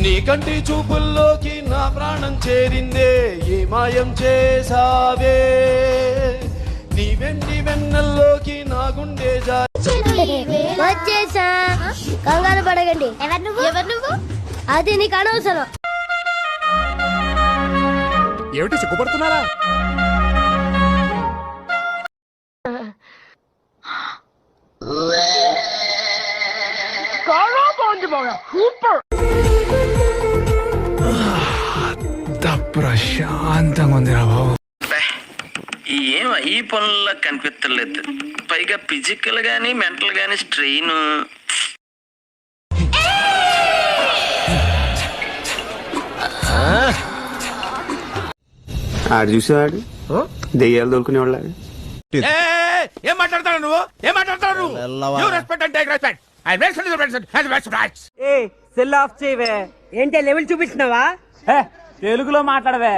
నీ కంటి చూపుల్లోకి నా ప్రాణం చేరిందే ఏ మాయం చేసావే నీ వెండి వెన్నెల్లోకి నా గుండె వచ్చేసా కంగారు పడకండి. ఎవరు నువ్వు? అది నీకు అనవసరం. ఏమిటి సిగ్గుపడుతున్నారా? ప్రశాంతంగా ఉంది రా బాబు. ఏం ఈ పనుల్లో కనిపించలేదు. పైగా ఫిజికల్ గానీ మెంటల్ గానీ స్ట్రెయిన్. ఆడు చూసేవాడు దెయ్యాలు దొరుకునేవాళ్ళ. ఏం మాట్లాడతాడు నువ్వు? ఏం మాట్లాడతాడు నువ్వు? You respect and take respect. I respect. Cell off చేయవే. ఏంటి లెవెల్ చూపిస్తున్నావా? తెలుగులో మాట్లాడవే.